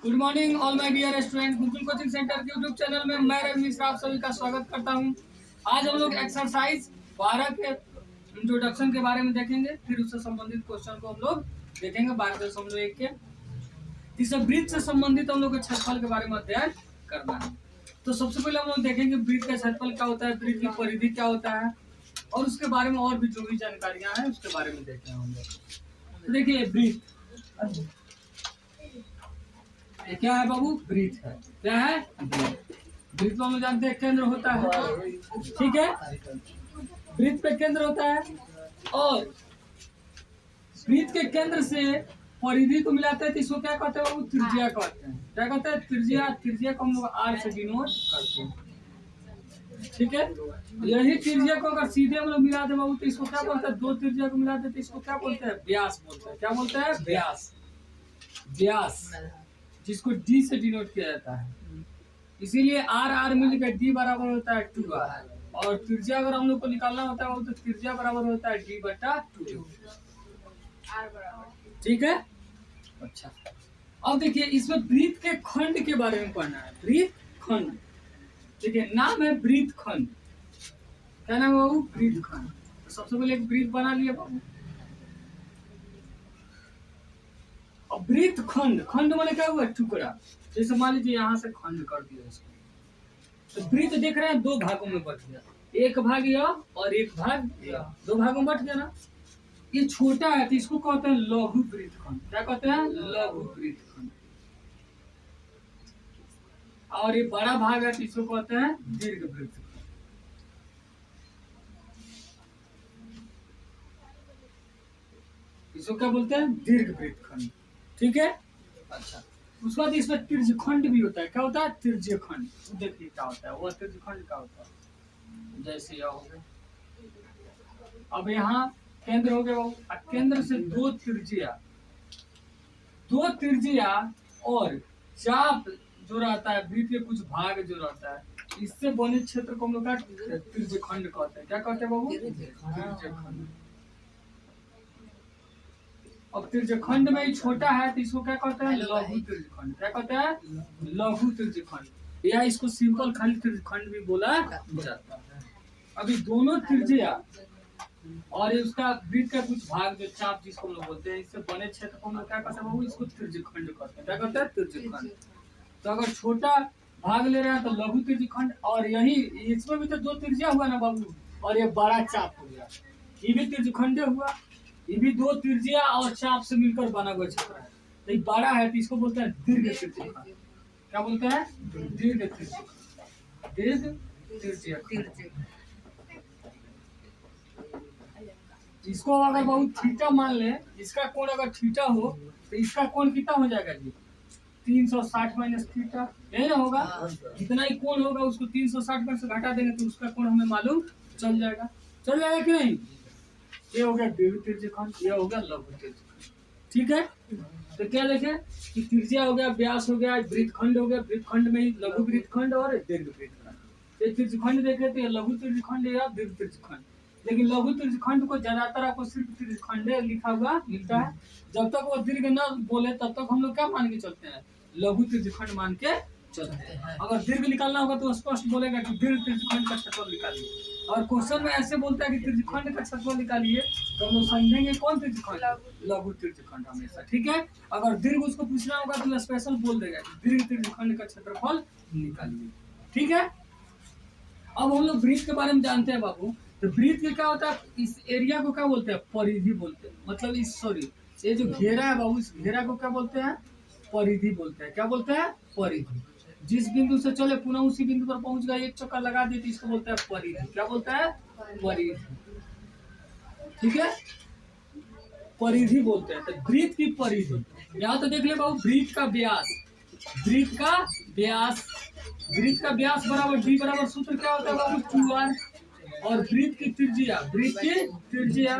Good morning all my dear student. Gurukul coaching centre के YouTube channel में मैं रवि मिश्रा आप सभी का स्वागत करता हूं। आज हम लोग एक्सरसाइज 12 के इंट्रोडक्शन के बारे में देखेंगे, फिर उससे संबंधित क्वेश्चन को हम लोग देखेंगे 12.1 के। इससे वृत्त से संबंधित हम लोग के क्षेत्रफल के बारे में अध्ययन करना है। तो सबसे पहले हम लोग देखेंगे वृत्त का क्षेत्रफल क्या होता है, वृत्त की परिधि क्या होता है और उसके बारे में और भी जो भी जानकारियां हैं उसके बारे में देखते हैं हम लोग। तो देखिए वृत्त ये क्या है बाबू? वृत्त है। क्या है? वृत्त हम लोग जानते हैं केंद्र होता है, ठीक है। वृत्त पे केंद्र होता है और वृत्त के केंद्र से परिधि को मिलाते हैं तो इसको क्या कहते हैं बाबू? त्रिज्या कहते हैं। क्या कहते हैं? त्रिज्या। त्रिज्या को हम लोग आर से डिनोट करते हैं, ठीक है। यही त्रिज्या को अगर सीधे हम लोग मिला दे बाबू तो इसको क्या बोलते हैं? दो त्रिज्या को मिला दे तो इसको क्या बोलते हैं? व्यास बोलते हैं। क्या बोलते हैं? व्यास। व्यास जिसको डी से डिनोट किया जाता है, इसीलिए आर आर मिलकर डी बराबर होता है 2r। और त्रिज्या अगर हम लोग को निकालना होता है तो त्रिज्या बराबर होता है d बटा 2, ठीक है। अच्छा, अब देखिए इसमें वृत्त के खंड के बारे में पढ़ना है। वृत्त खंड, देखिए नाम है वृत्त खंड। क्या नाम है बाबू? वृत्त खंड। तो सबसे पहले एक वृत्त बना लिया बाबू। अब वृत्त खंड, खंड माने क्या हुआ? टुकड़ा। जैसे मान लीजिए यहाँ से खंड कर दिया इसको, तो वृत्त देख रहे हैं दो भागों में बट गया, एक भाग यह और एक भाग यह, दो भागों में बट गया ना। ये छोटा है तो इसको कहते हैं लघु वृत्त खंड। क्या कहते हैं? लघु वृत्त खंड। और ये बड़ा भाग है तो इसको कहते हैं दीर्घ वृत्त खंड। इसको क्या बोलते हैं? दीर्घ वृत्त खंड, ठीक है। अच्छा, उसके बाद इसमें त्रिज्यखंड भी होता है। क्या होता है? त्रिज्यखंड। देखिए क्या होता है वो त्रिज्यखंड। क्या होता है? जैसे यह हो गया, अब यहाँ केंद्र हो गया वो, केंद्र से दो त्रिज्या और चाप जो रहता है, वृत्त के कुछ भाग जो रहता है, इससे बने क्षेत्र को हम लोग त्रिज्यखंड कहते हैं। क्या कहते हैं बाबू? त्रिज्यखंड। अब त्रिज्यखंड में ही छोटा है तो इसको क्या कहते हैं? लघु त्रिज्यखंड। क्या कहते हैं? लघु त्रिज्यखंड, या इसको सिंपल खाली त्रिज्यखंड भी बोला जाता है। अभी दोनों त्रिज्या और उसका वृत्त का कुछ भाग जो चाप जिसको हम लोग बोलते हैं, इससे बने क्षेत्र को हम लोग क्या कहते हैं बाबू? इसको त्रिज्यखंड कहते हैं। क्या कहते हैं? त्रिज्यखंड। तो अगर छोटा भाग ले रहे हैं तो लघु त्रिज्यखंड, और यही इसमें भी तो दो त्रिज्या हुआ ना बाबू, और ये बड़ा चाप हो गया, ये भी त्रिज्यखंड हुआ। ये भी दो त्रिज्या और चाप से मिलकर बना हुआ क्षेत्र है, तो ये बड़ा है तो इसको बोलते हैं दीर्घ त्रिज्यखंड। क्या बोलते हैं? दीर्घ त्रिज्यखंड। दीर्घ त्रिज्यखंड। इसको अगर बहुत थीटा मान ले, इसका कोण अगर थीटा हो तो इसका कोण कितना हो जाएगा जी? 360 माइनस थीटा, यही ना होगा। जितना ही कोण होगा उसको 360 में से घटा देंगे तो उसका कोण हमें मालूम चल जाएगा। चल जाएगा कि नहीं? ये हो गया दीर्घ त्रिज्यखंड, ये हो गया लघु त्रिज्यखंड, ठीक है। तो क्या देखें कि त्रिज्या हो गया, व्यास हो गया, वृत्तखंड हो गया, वृत्तखंड में ही लघु वृत्तखंड और दीर्घ वृत्तखंड। ये त्रिज्यखंड देखे तो लघु त्रिज्यखंड या दीर्घ त्रिज्यखंड। लेकिन लघु त्रिज्यखंड को ज्यादातर आपको सिर्फ त्रिज्यखंड लिखा हुआ मिलता है। जब तक वो दीर्घ न बोले तब तक हम लोग क्या मान के चलते हैं? लघु त्रिज्यखंड मान के चलते हैं। अगर दीर्घ निकालना होगा तो स्पष्ट बोलेगा कि दीर्घ त्रिज्यखंड का क्षेत्रफल निकालिए। और क्वेश्चन में ऐसे बोलता है कि त्रिज्यखंड का क्षेत्रफल निकालिए तो हम लोग समझेंगे कौन त्रिज्यखंड? लघु त्रिज्यखंड हमेशा, ठीक है। अगर दीर्घ उसको पूछना होगा तो स्पेशल बोल देगा कि दीर्घ त्रिज्यखंड का क्षेत्रफल निकालिए, ठीक है। अब हम लोग वृत्त के बारे में जानते हैं बाबू। तो वृत्त के क्या होता है? इस एरिया को क्या बोलते हैं? परिधि बोलते हैं। मतलब इस सॉरी ये जो घेरा है बाबू, इस घेरा को क्या बोलते हैं? परिधि बोलते हैं। क्या बोलते हैं? परिधि। जिस बिंदु से चले पुनः उसी बिंदु पर पहुंच गए, एक चक्कर लगा दिए तो इसको बोलते हैं परिधि। क्या बोलता है? परिधि, ठीक है। परिधि बोलते हैं। तो वृत्त की परिधि यहाँ तो देख ले बाबू, वृत्त का व्यास, वृत्त का व्यास, वृत्त का व्यास बराबर डी बराबर सूत्र क्या होता है बाबू? 2r। और वृत्त की त्रिज्या, वृत्त की त्रिज्या,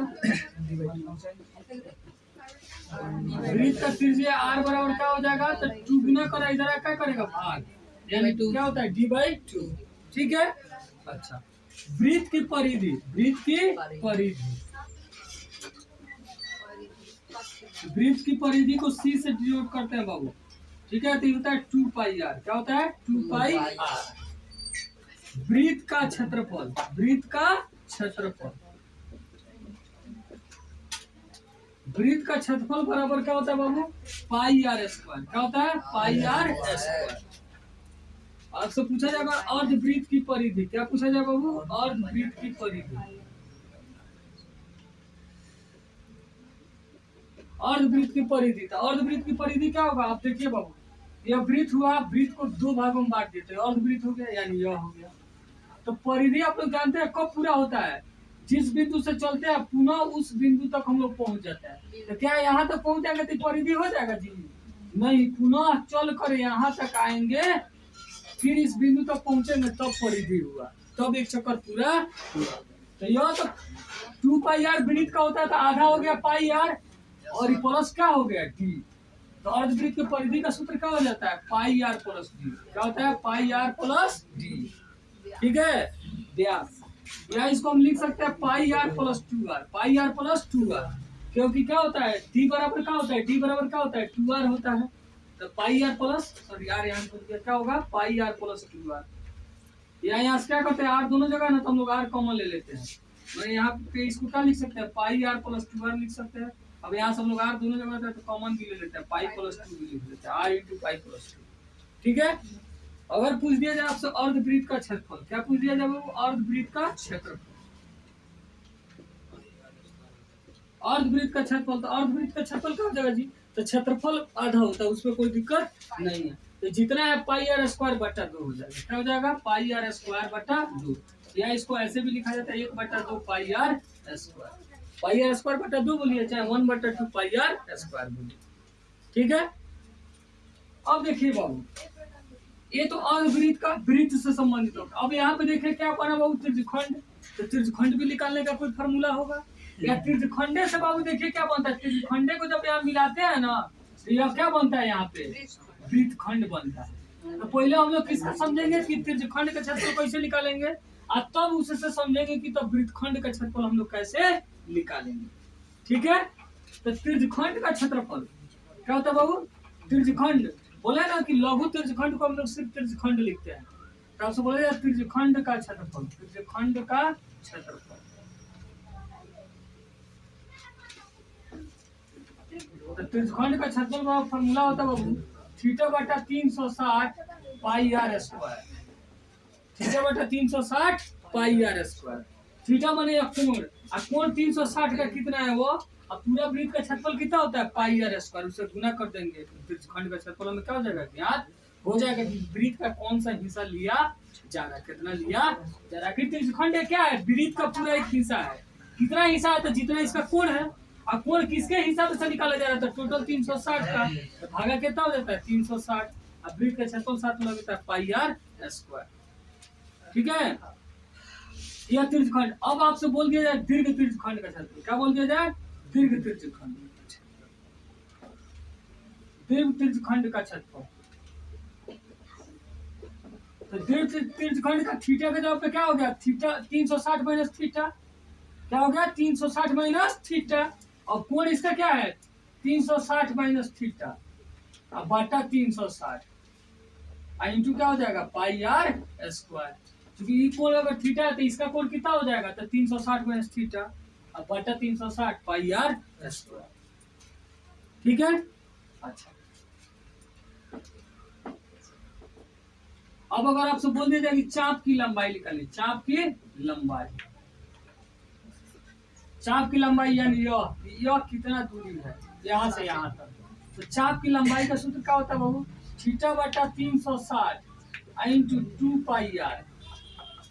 वृत्त का त्रिज्या r बराबर क्या हो जाएगा? तो 2 गुना करा, इधर क्या करेगा? भाग, यानी क्या होता है? d/2, ठीक है। अच्छा, वृत्त की परिधि, वृत्त की परिधि, वृत्त की परिधि को c से डिनोट करते हैं बाबू। ठीक है, तो ये होता है 2 पाई आर। क्या होता है? 2 पाई आर। वृत्त का क्षेत्रफल, वृत्त का क्षेत्रफल, वृत्त का क्षेत्रफल बराबर क्या होता है बाबू? पाई आर स्क्वायर। क्या होता है? Pi R square. आपसे पूछा जाएगा अर्धवृत्त की परिधि। क्या पूछा जाएगा बाबू? अर्धवृत्त की परिधि। अर्धवृत्त की परिधि, तो अर्धवृत्त की परिधि क्या होगा? आप देखिए बाबू, यह वृत्त हुआ, वृत्त को दो भागों में बांट देते हैं, अर्धवृत्त हो गया, यानी यह हो गया। तो परिधि आप लोग जानते हैं कब पूरा होता है? जिस बिंदु से चलते हैं पुनः उस बिंदु तक हम लोग पहुंच जाते हैं। तो क्या यहाँ तक पहुंच जाएगा तो परिधि हो जाएगा जी? नहीं, पुनः चल कर यहाँ तक आएंगे, फिर इस बिंदु तक पहुंचेंगे, तब परिधि हुआ, तब एक चक्कर पूरा हुआ। तो यह तो 2 पाई आर वृत्त का होता है, तो आधा हो गया पाई आर, और ये प्लस क्या हो गया? डी। तो अर्धवृत्त की परिधि का सूत्र क्या हो जाता है? Pi R plus D. क्या होता है? Pi R plus D. ठीक है, व्यास, या इसको हम लिख सकते हैं pi R plus 2 R, pi R plus 2 R, क्योंकि क्या होता है? डी बराबर क्या होता है? डी बराबर क्या होता है? 2 आर होता है। तो पाई आर प्लस, सॉरी आर यहाँ पर क्या होगा? पाई आर प्लस 2 आर। यहाँ से क्या करते हैं? आर दोनों जगह ना, तो हम लोग आर कॉमन ले लेते हैं। मैं यहाँ पे इसको क्या लिख सकते हैं? पाई आर प्लस 2 आर लिख सकते हैं। अब यहाँ से हम लोग आर दोनों जगह तो कॉमन भी ले लेते हैं, पाई प्लस 2 भी लिख लेते हैं, आर इंटू पाई प्लस 2। ठीक है, अगर पूछ दिया जाए आपसे अर्धवृत्त का क्षेत्रफल, क्या पूछ दिया जाए? वो अर्धवृत्त का क्षेत्रफल, अर्धवृत्त का क्षेत्रफल। तो अर्धवृत्त का क्षेत्रफल क्या हो जाएगा जी? तो क्षेत्रफल आधा होता है, उसमें कोई दिक्कत नहीं है। तो जितना है पाई आर स्क्वायर बटा 2 हो जाएगा। क्या हो जाएगा? पाई आर स्क्वायर बटा 2, या इसको ऐसे भी लिखा जाता है 1 बटा 2 pi R square. Pi R square बटा 2 बोलिए, चाहे 1 बटा 2 पाई आर स्क्वायर बोलिए। ठीक है, अब देखिए बाबू, ये तो अर्धवृत्त का वृत्त से संबंधित होगा। अब यहाँ पे देखिए क्या बना बाबू? त्रिज्यखंड। तो त्रिज्यखंड भी निकालने का कोई फॉर्मूला होगा? या त्रिज्यखंडे से बाबू देखिए क्या बनता है? त्रिज्यखंडे को जब यहाँ मिलाते हैं ना, तो यह क्या बनता है? यहाँ पे वृत्तखंड बनता है। तो पहले हम लोग किसका समझेंगे कि त्रिज्यखंड का क्षेत्रफल कैसे निकालेंगे, और तब उससे समझेंगे कि तब वृत्तखंड का क्षेत्रफल हम लोग कैसे निकालेंगे। ठीक है, तो त्रिज्यखंड का क्षेत्रफल क्या होता है बाबू? त्रिज्यखंड बोले ना कि लघु त्रिज्यखंड को हम लोग सिर्फ त्रिज्यखंड लिखते हैं, तो आपसे बोले त्रिज्यखंड का क्षेत्रफल, त्रिज्यखंड का क्षेत्रफल। तो त्रिज्यखंड का क्षेत्रफल का फॉर्मूला होता है बाबू थीटा बटा 360 पाई आर स्क्वायर। थीटा बटा 360 पाई आर स्क्वायर। थीटा माने कोण, और कोण 360 का कितना है वो? अब पूरा वृत्त का क्षेत्रफल कितना होता है? पाई आर स्क्वायर, उससे गुना कर देंगे तो त्रिज्यखंड का क्षेत्रफल में क्या हो जाएगा? ज्ञात हो जाएगा कि वृत्त का कौन सा हिस्सा लिया जा रहा है, कितना लिया जा रहा है। त्रिज्यखंड क्या है? वृत्त का पूरा एक हिस्सा है। कितना हिस्सा है? तो जितना इसका कोण है, और कोण किसके हिसाब से निकाला जा रहा था? टोटल 360 का, तो भागा कितना हो जाता है? 360। अब वृत्त का क्षेत्रफल साथ में लगता है पाई आर स्क्वायर। ठीक है, यह त्रिज्यखंड। अब आपसे बोल दिया जाए दीर्घ त्रिज्यखंड का क्षेत्रफल। क्या बोल दिया जाए? दीर्घ त्रिज्यखंड, दीर्घ त्रिज्यखंड का क्षेत्रफल। तो दीर्घ त्रिज्यखंड का थीटा का जवाब पे क्या हो गया? Theta 360 minus theta. क्या हो गया? 360 माइनस थीटा। और कोण इसका क्या है? 360 माइनस थीटा, अब बटा 360, इंटू क्या हो जाएगा? पाई आर स्क्वायर। क्योंकि ये कोण अगर थीटा है तो इसका कोण कितना हो जाएगा? तो 360 माइनस थीटा, अब बटा 360 पाई आर स्क्वायर। ठीक है, अच्छा। अब अगर आपसे बोल दिया जाए कि चाप की लंबाई निकालिए, चाप की लंबाई, चाप की लंबाई यानी यह कितना दूरी है यहाँ से यहाँ तक। तो चाप की लंबाई का सूत्र क्या होता है बाबू? थीटा बटा 360 इंटू 2 पाई आर।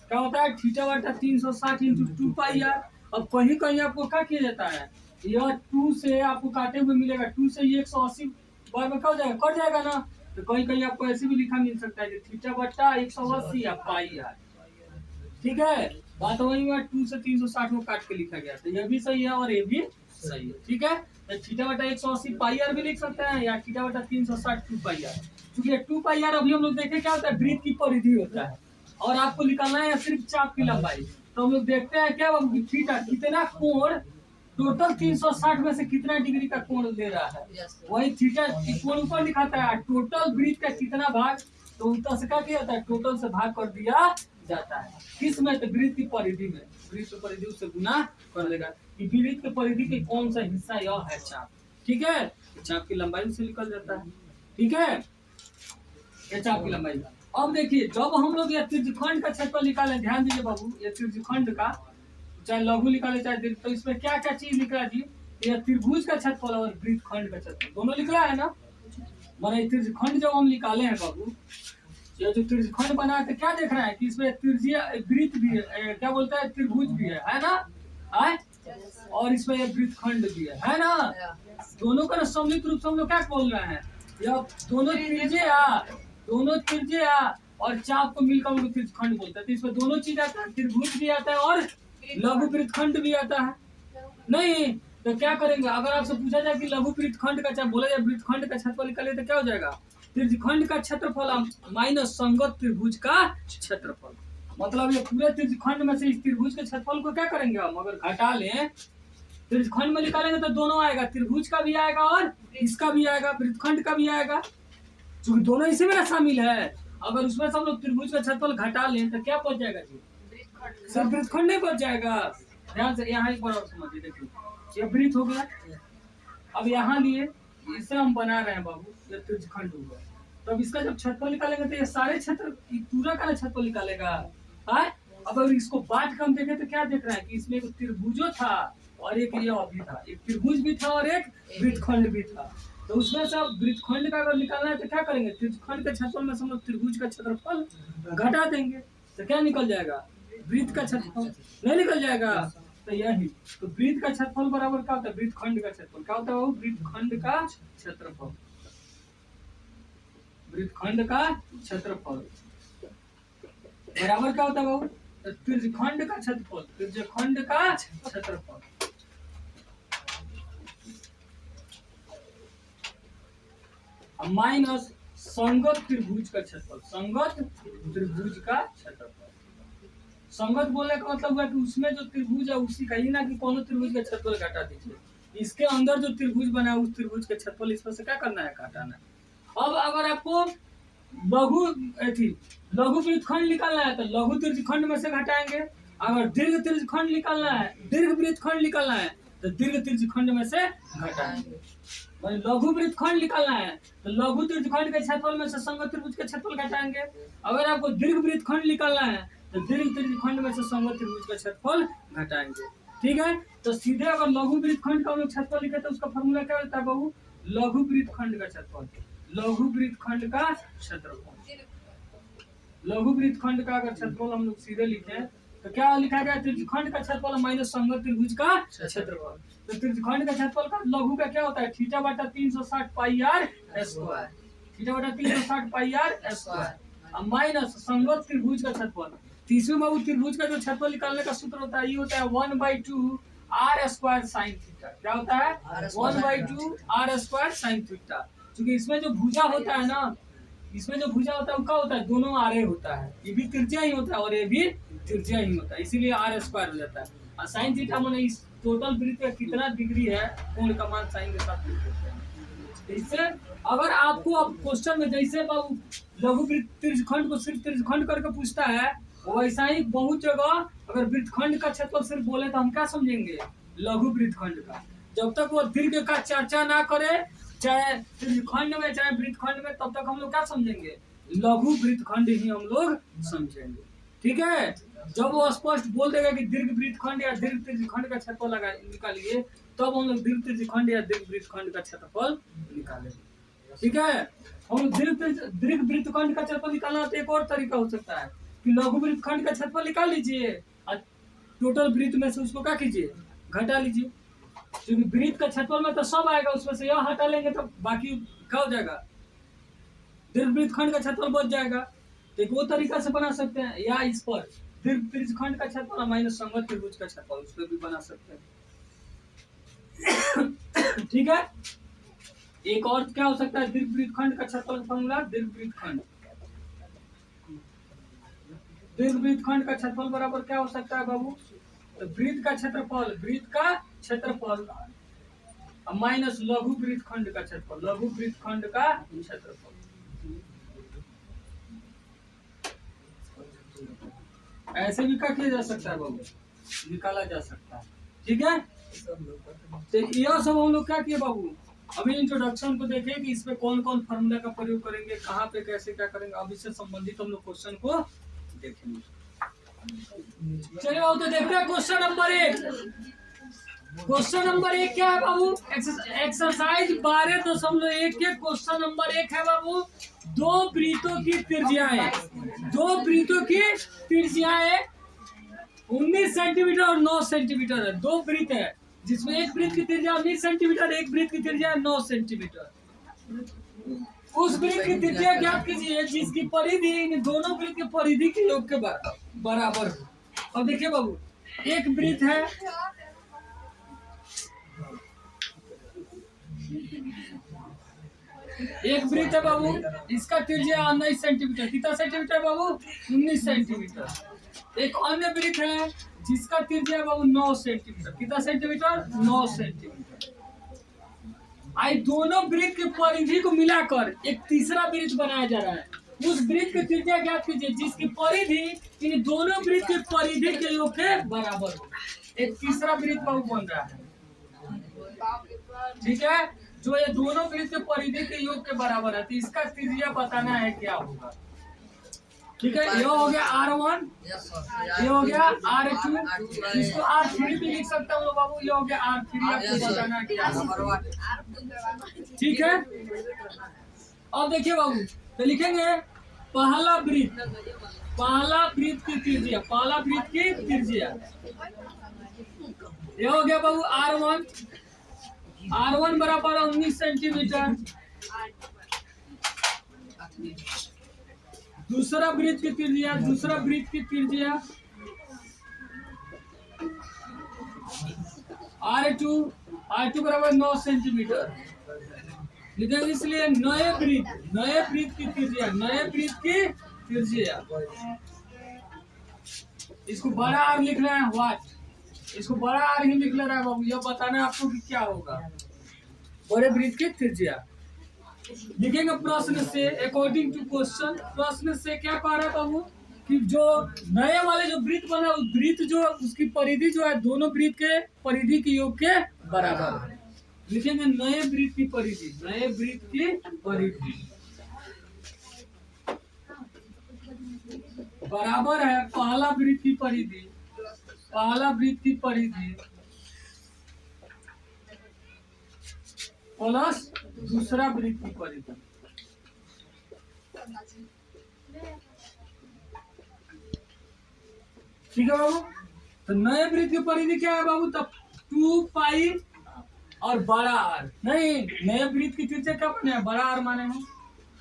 क्या होता है? थीटा बटा 360 इंटू 2 पाई आर। अब कहीं कहीं आपको क्या किया जाता है? यह 2 से आपको काटे हुए मिलेगा, 2 से ये 180 बार में क्या हो जाएगा? कट जाएगा ना। तो कहीं कहीं आपको ऐसे भी लिखा मिल सकता है कि थीटा बटा 180 या पाई आर। ठीक है, बात वही हुआ, 2 से 360 को काट के लिखा गया, तो यह भी सही है और ये भी सही है। ठीक है, तो थीटा बटा 180 पाई आर भी लिख सकते हैं, या थीटा बटा 360 2 पाई आर। क्योंकि 2 पाई आर अभी हम लोग देखे क्या होता है? वृत्त की परिधि होता है, और आपको निकालना है सिर्फ चाप की लंबाई। तो हम लोग देखते हैं क्या थीटा कितना कोण टोटल 360 में से कितना डिग्री का कोण ले रहा है, वही थीटा कोण ऊपर दिखाता है। टोटल वृत्त का कितना भाग, तो उत्तर से क्या किया जाता है, टोटल से भाग कर दिया जाता है। किस में, तो वृत्त की परिधि में, वृत्त की परिधि से गुना कर देगा कि वृत्त की परिधि के कौन सा हिस्सा यह है चाप। ठीक है, चाप की लंबाई से निकल जाता है। ठीक है, ये चाप की लंबाई। अब देखिए, जब हम लोग ये त्रिज्यखंड का क्षेत्रफल निकालें, ध्यान दीजिए बाबू, ये त्रिज्यखंड का चाहे लघु निकाले चाहे दीर्घ, तो इसमें क्या क्या चीज निकला जी, ये त्रिभुज का क्षेत्रफल और वृत्तखंड का क्षेत्रफल दोनों निकला है ना। माने त्रिज्यखंड जब हम निकाले हैं बाबू, ये जो त्रिज्यखंड बना है, तो क्या देख रहा है कि इसमें त्रिज्यीय वृत्त भी है, क्या बोलता है, त्रिभुज भी है ना, है, और इसमें ये वृत्तखंड भी है ना। दोनों का सम्मिलित रूप से हम लोग क्या बोल रहे हैं, यह दोनों त्रिज्या और चाप को मिलकर हम लोग त्रिज्यखंड बोलते हैं। तो इसमें दोनों चीज आता है, त्रिभुज भी आता है और लघु वृत्तखंड भी आता है। नहीं तो क्या करेंगे, अगर आपसे पूछा जाए कि लघु वृत्तखंड का, चाहे बोला जाए वृत्तखंड का क्षेत्रफल निकाले, तो क्या हो जाएगा, त्रिज्यखंड का क्षेत्रफल माइनस संगत त्रिभुज का क्षेत्रफल। मतलब ये पूरे त्रिज्यखंड में से इस त्रिभुज के क्षेत्रफल को क्या करेंगे हम, अगर घटा लें, त्रिज्यखंड में निकालेंगे तो दोनों आएगा, त्रिभुज का भी आएगा और इसका भी आएगा, वृत्तखंड का भी आएगा, क्योंकि दोनों इसी में सामिल है। अगर उसमें से हम लोग त्रिभुज का क्षेत्रफल घटा लें तो क्या बच जाएगा जी, सिर्फ वृत्तखंड नहीं बच जाएगा। ध्यान से यहाँ एक बार और समझिए, देखिए ये वृत्त हो गया, अब यहाँ लिए इसे हम बना रहे हैं बाबू, ये त्रिज्यखंड हो गया। तो अब इसका जब क्षेत्रफल निकालेंगे तो ये सारे क्षेत्र पूरा का क्षेत्रफल निकालेगा। है, अब अगर इसको बांट कर हम देखें तो क्या देख रहे हैं कि इसमें एक त्रिभुजो था और एक ये भी था, एक त्रिभुज भी था और एक वृत्तखंड भी था। तो उसमें से वृत्तखंड का अगर निकालना है तो क्या करेंगे, त्रिज्यखंड के क्षेत्रफल में से हम लोग त्रिभुज का क्षेत्रफल घटा देंगे, तो क्या निकल जाएगा, वृत्त का क्षेत्रफल नहीं निकल जाएगा। तो यही, तो वृत्त का क्षेत्रफल बराबर क्या होता है, वृत्तखंड का क्षेत्रफल क्या होता है, वो वृत्तखंड का क्षेत्रफल, वृत्तखंड का क्षेत्रफल बराबर क्या होता है बाबू, त्रिज्यखंड का क्षेत्रफल, त्रिज्यखंड का क्षेत्रफल माइनस संगत त्रिभुज का क्षेत्रफल, संगत त्रिभुज का क्षेत्रफल। संगत बोलने का मतलब है कि उसमें जो त्रिभुज है उसी का, ही ना कि कोनो त्रिभुज का क्षेत्रफल घटा दीजिए, इसके अंदर जो त्रिभुज बना है उस त्रिभुज के क्षेत्रफल इसमें से क्या करना है, घटाना है। अब अगर आपको लघु वृत्तखंड निकालना है तो लघु त्रिज्यखंड में से घटाएंगे, अगर दीर्घ त्रिज्यखंड निकालना है, दीर्घ वृत्तखंड निकालना है तो दीर्घ त्रिज्यखंड में से घटाएंगे। लघु वृत्तखंड निकालना है तो लघु त्रिज्यखंड के क्षेत्रफल में से संगत त्रिभुज के क्षेत्रफल घटाएंगे। अगर आपको दीर्घ वृत्तखंड निकालना है तो दीर्घ त्रिज्यखंड में से संगत त्रिभुज का क्षेत्रफल घटाएंगे। ठीक है, तो सीधे अगर लघु वृत्तखंड का हम लोग क्षेत्रफल लिखे तो उसका फॉर्मूला क्या होता है बाबू, लघु वृत्तखंड का क्षेत्रफल, लघु वृत्तखंड का क्षेत्रफल, लघु वृत्तखंड का अगर क्षेत्रफल हम लोग सीधे लिखे तो क्या लिखा गया, त्रिज्यखंड का क्षेत्रफल माइनस संगत त्रिभुज का क्षेत्रफल। तो त्रिज्यखंड का क्षेत्रफल का लघु का क्या होता है, थीटा बटा 360 पाई आर स्क्वायर, थीटा बटा 360 पाई आर स्क्वायर माइनस संगत त्रिभुज का क्षेत्रफल। तीसरे बाबू त्रिभुज का जो क्षेत्रफल निकालने का सूत्र होता है, ये होता है 1/2 आर स्क्वायर साइन थीटा। क्या होता है, 1/2 आर स्क्वायर साइन थीटा। क्योंकि इसमें जो भुजा होता है ना, इसमें जो भुजा होता है वो क्या होता है, दोनों आरे होता है, ये भी त्रिज्या ही होता है और ये भी त्रिज्या ही होता है, इसीलिए आर स्क्वायर हो जाता है। और साइन थीटा माने इस टोटल वृत्त का कितना डिग्री है, कोण का मान साइन के साथ लिख देते हैं। इससे अगर आपको अब क्वेश्चन में जैसे बाबू लघु वृत्त त्रिज्यखंड को सिर्फ त्रिज्यखंड करके पूछता है, वैसा ही बहुत जगह अगर वृत्तखंड का क्षेत्रफल सिर्फ बोले तो हम क्या समझेंगे, लघु वृत्तखंड का। जब तक वो दीर्घ का चर्चा ना करे, चाहे त्रिज्यखंड में चाहे वृत्तखंड में, तब तक हम लोग क्या समझेंगे, लघु वृत्तखंड ही हम लोग समझेंगे। ठीक है, जब वो स्पष्ट बोल देगा कि दीर्घ वृत्तखंड या दीर्घ त्रिज्यखंड का क्षेत्रफल निकालिए, तब हम लोग दीर्घ त्रिज्यखंड या दीर्घ वृत्तखंड का क्षेत्रफल निकालेंगे। ठीक है, हम दीर्घ वृत्तखंड का क्षेत्रफल निकालना तो एक और तरीका हो सकता है कि लघु वृत्तखंड का क्षेत्रफल निकाल लीजिए और टोटल वृत्त में से उसको क्या कीजिए, घटा लीजिए। क्योंकि वृत्त का क्षेत्रफल में तो सब आएगा, उसमें से यह हटा लेंगे तो बाकी क्या हो जाएगा, दीर्घ वृत्तखंड का क्षेत्रफल बच जाएगा। तो एक वो तरीका से बना सकते हैं, या इस पर दीर्घ त्रिज्यखंड का क्षेत्रफल माइनस संगत त्रिभुज का क्षेत्रफल, उस पर भी बना सकते हैं। ठीक है, एक और क्या हो सकता है, दीर्घ वृत्तखंड का क्षेत्रफल फॉर्मूला, दीर्घ वृत्तखंड का क्षेत्रफल बराबर क्या हो सकता है बाबू, तो वृत्त का क्षेत्रफल, वृत्त का क्षेत्रफल माइनस लघु वृत्तखंड का क्षेत्रफल, लघु वृत्तखंड का क्षेत्रफल। ऐसे भी क्या किया जा सकता है बाबू, निकाला जा सकता है। ठीक है, तो यह सब हम लोग क्या किए बाबू, अभी इंट्रोडक्शन को देखें कि इसमें कौन कौन फार्मूला का प्रयोग करेंगे, कहाँ पे कैसे क्या करेंगे, अब इससे संबंधित हम लोग क्वेश्चन को देखेंगे। चलिए बाबू, तो देखते हैं क्वेश्चन नंबर 1। क्वेश्चन नंबर 1 क्या है बाबू, एक्सरसाइज 12.1 के क्वेश्चन नंबर 1 है बाबू, दो वृत्तों की त्रिज्याएं, दो वृत्तों की त्रिज्याएं 19 सेंटीमीटर और 9 सेंटीमीटर है। दो वृत्त है जिसमें एक वृत्त की त्रिज्या 19 सेंटीमीटर, एक वृत्त की त्रिज्या 9 सेंटीमीटर। उस वृत्त की त्रिज्या ज्ञात कीजिए जिसकी परिधि इन दोनों वृत्त की परिधि के योग के बराबर हो। अब देखिए बाबू, एक वृत्त है, एक वृत्त है बाबू, इसका त्रिज्या 19 सेंटीमीटर, कितना सेंटीमीटर बाबू, 19 सेंटीमीटर। एक अन्य वृत्त है जिसका त्रिज्या बाबू 9 सेंटीमीटर, कितना सेंटीमीटर, 9 सेंटीमीटर। आई दोनों वृत्त की परिधि को मिलाकर एक तीसरा वृत्त बनाया जा रहा है। उस वृत्त की त्रिज्या ज्ञात कीजिए जिसकी परिधि इन दोनों वृत्त की परिधि के योग के बराबर हो। एक तीसरा वृत्त बाबू बन रहा है, ठीक है, जो ये दोनों वृत्त के परिधि के योग के बराबर है। तो इसका त्रिज्या बताना है क्या होगा। ठीक है, ये हो गया R1, ये हो गया R2, इसको R3 भी लिख सकता हूँ बाबू, ये हो गया R3, आपको बताना है क्या होगा। ठीक है, अब देखिए बाबू, तो लिखेंगे पहला वृत्त, पहला वृत्त की त्रिज्या, पहला वृत्त की त्रिज्या ये हो गया बाबू R1, R1 बराबर 19 सेंटीमीटर। दूसरा वृत्त की त्रिज्या, दूसरा वृत्त की त्रिज्या R2, R2 बराबर 9 सेंटीमीटर। लिखेंगे इसलिए नए वृत्त की त्रिज्या, नए वृत्त की त्रिज्या, इसको बड़ा आर लिखना है, व्हाट, इसको बड़ा आर ही लिख ले रहा है बाबू, यह बताना है आपको कि क्या होगा बड़े वृत्त की त्रिज्या। लिखेंगे प्रश्न से, अकॉर्डिंग टू क्वेश्चन, प्रश्न से क्या कह रहा है बाबू कि जो नए वाले जो वृत्त बना, उस वृत्त जो उसकी परिधि जो है दोनों वृत्त के परिधि के योग के बराबर है। लिखेंगे नए वृत्त की परिधि, नए वृत्त की परिधि बराबर है पहला वृत्त की परिधि, पहला वृत्त की परिधि प्लस दूसरा वृत्त की परिधि। ठीक है बाबू, तो नए वृत्त की परिधि क्या है बाबू, तब 2 पाई और बड़ा आर, नहीं नए वृत्त की त्रिज्या क्या माने हैं, बड़ा आर माने हैं।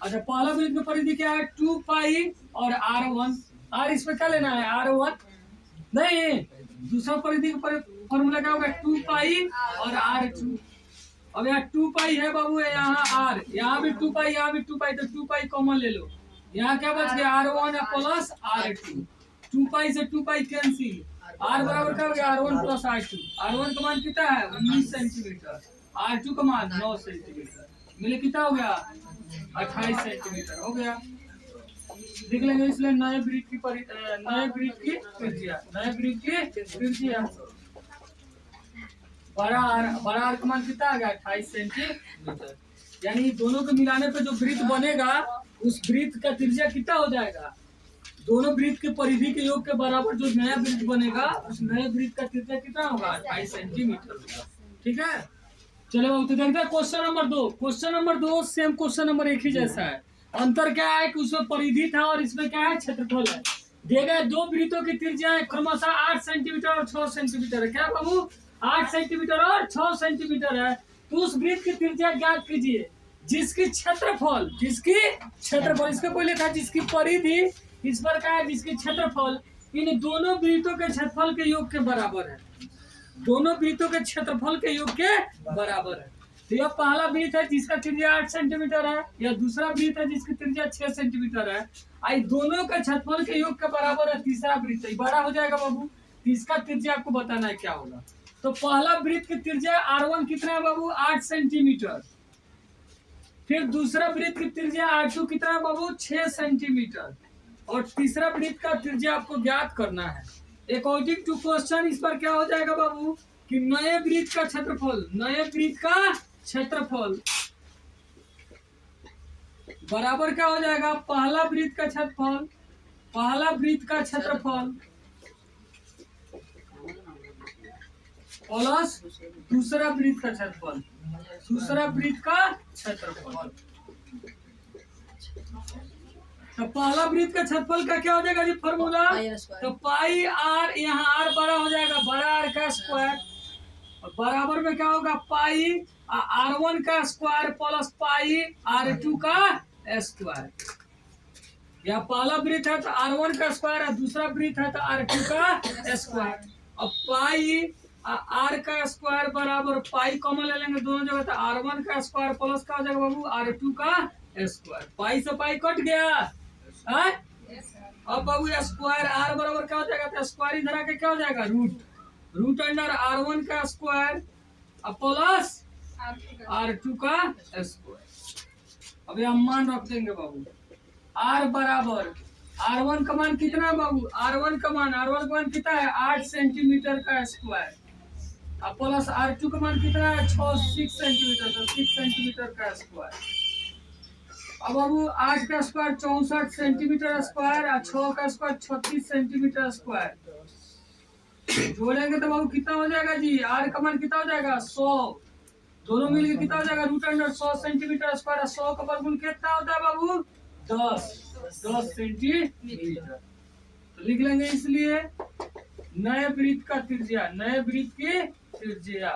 अच्छा, पहला वृत्त की परिधि क्या है, 2 पाई और R1, आर इसमें क्या लेना है, R1, नहीं दूसरा परिधि का फॉर्मूला क्या होगा, 2 पाई और R2। अब यहाँ 2 पाई है बाबू, यहाँ R, यहाँ भी 2 पाई, यहाँ भी 2 पाई, तो 2 पाई कॉमन ले लो, यहाँ क्या बच गया R1 प्लस R2, 2 पाई से 2 पाई कैंसिल, R बराबर क्या हो गया, R1 प्लस R2। R1 का मान कितना है, 19 सेंटीमीटर, R2 का मान 9 सेंटीमीटर, मिले कितना हो गया, 28 सेंटीमीटर हो गया। देख लेंगे इसलिए नए वृत्त की नए वृत्त की त्रिज्या, नए वृत्त की त्रिज्या बड़ा आर का मान कितना आ गया, 28 सेंटीमीटर। यानी दोनों को मिलाने पे जो वृत्त बनेगा उस वृत्त का त्रिज्या कितना हो जाएगा, दोनों वृत्त के परिधि के योग के बराबर जो नया वृत्त बनेगा उस नए वृत्त का त्रिज्या कितना होगा, 28 सेंटीमीटर होगा। ठीक है, चलो तो देखते हैं question number 2। Question number 2 same question number 1 ही जैसा है, अंतर क्या है कि उसमें परिधि था और इसमें क्या है, क्षेत्रफल है। दिए गए दो वृत्तों की त्रिज्या क्रमशः 8 सेंटीमीटर और 6 सेंटीमीटर है। क्या बाबू, 8 सेंटीमीटर और 6 सेंटीमीटर है। तो उस वृत्त की त्रिज्या ज्ञात कीजिए जिसकी क्षेत्रफल, इसके पहले था जिसकी परिधि, इस पर क्या है, जिसकी क्षेत्रफल इन दोनों वृत्तों के क्षेत्रफल के योग के बराबर है, दोनों वृत्तों के क्षेत्रफल के योग के बराबर है। तो यह पहला वृत्त है जिसका त्रिज्या 8 सेंटीमीटर है, यह दूसरा वृत्त है जिसकी त्रिज्या 6 सेंटीमीटर है। आई दोनों के क्षेत्रफल के योग के बराबर है तीसरा वृत्त, बड़ा हो जाएगा बाबू। इसका त्रिज्या आपको बताना है क्या होगा। तो पहला वृत्त की त्रिज्या R1 कितना है बाबू 8 सेंटीमीटर। फिर दूसरा वृत्त की त्रिज्या R2 कितना है बाबू 6 सेंटीमीटर। और तीसरा वृत्त का त्रिज्या आपको ज्ञात करना है। अकॉर्डिंग टू क्वेश्चन इस पर क्या हो जाएगा बाबू कि नए वृत्त का क्षेत्रफल बराबर क्या हो जाएगा पहला वृत्त का क्षेत्रफल प्लस दूसरा वृत्त का क्षेत्रफल। तो पहला वृत्त का क्षेत्रफल का क्या हो जाएगा जी फॉर्मूला, तो पाई आर, यहाँ आर बड़ा हो जाएगा बड़ा आर का स्क्वायर, और बराबर में क्या होगा पाई R1 का स्क्वायर प्लस पाई R2 का स्क्वायर। या पहला वृत्त है तो R1 का स्क्वायर और दूसरा वृत्त है तो R2 का स्क्वायर। अब पाई R का स्क्वायर बराबर पाई कॉमन ले लेंगे दोनों जगह, तो R1 का स्क्वायर प्लस का हो जाएगा बाबू R2 का स्क्वायर। पाई से पाई कट गया है। अब बाबू स्क्वायर R बराबर क्या हो जाएगा, तो स्क्वायर इधर आके क्या हो जाएगा रूट अंडर R1 का स्क्वायर प्लस R2 का स्क्वायर। अब हम मान रख देंगे बाबू R बराबर R1 का मान कितना है बाबू, R1 का मान कितना है 8 सेंटीमीटर का स्क्वायर प्लस R2 का मान कितना है 6 सेंटीमीटर, तो 6 सेंटीमीटर का स्क्वायर। अब बाबू 8 का स्क्वायर 64 सेंटीमीटर स्क्वायर और 6 का स्क्वायर 36 सेंटीमीटर स्क्वायर। जोड़ेंगे तो बाबू कितना हो जाएगा जी, R का मान कितना हो जाएगा 100, दोनों मिलकर कितना हो जाएगा रूट अंडर 100 सेंटीमीटर स्क्वायर। 100 का वर्गमूल कितना होता है बाबू 10 सेंटीमीटर। तो लिख लेंगे इसलिए नए वृत्त की त्रिज्या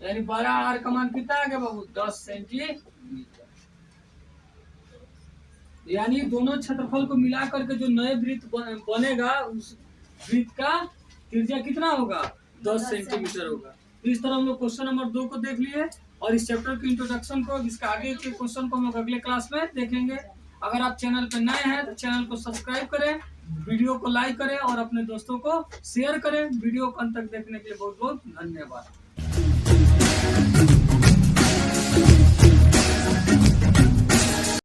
यानी बड़ा आर का मान कितना आ गया बाबू 10 सेंटीमीटर। यानी दोनों क्षेत्रफल को मिला करके जो नए वृत्त बनेगा उस वृत्त का त्रिज्या कितना होगा 10 सेंटीमीटर होगा। तो इस तरह हम लोग क्वेश्चन नंबर 2 को देख लिए और इस चैप्टर के इंट्रोडक्शन को, इसका आगे के क्वेश्चन को हम लोग अगले क्लास में देखेंगे। अगर आप चैनल पर नए हैं तो चैनल को सब्सक्राइब करें, वीडियो को लाइक करें और अपने दोस्तों को शेयर करें। वीडियो को अंत तक देखने के लिए बहुत बहुत धन्यवाद।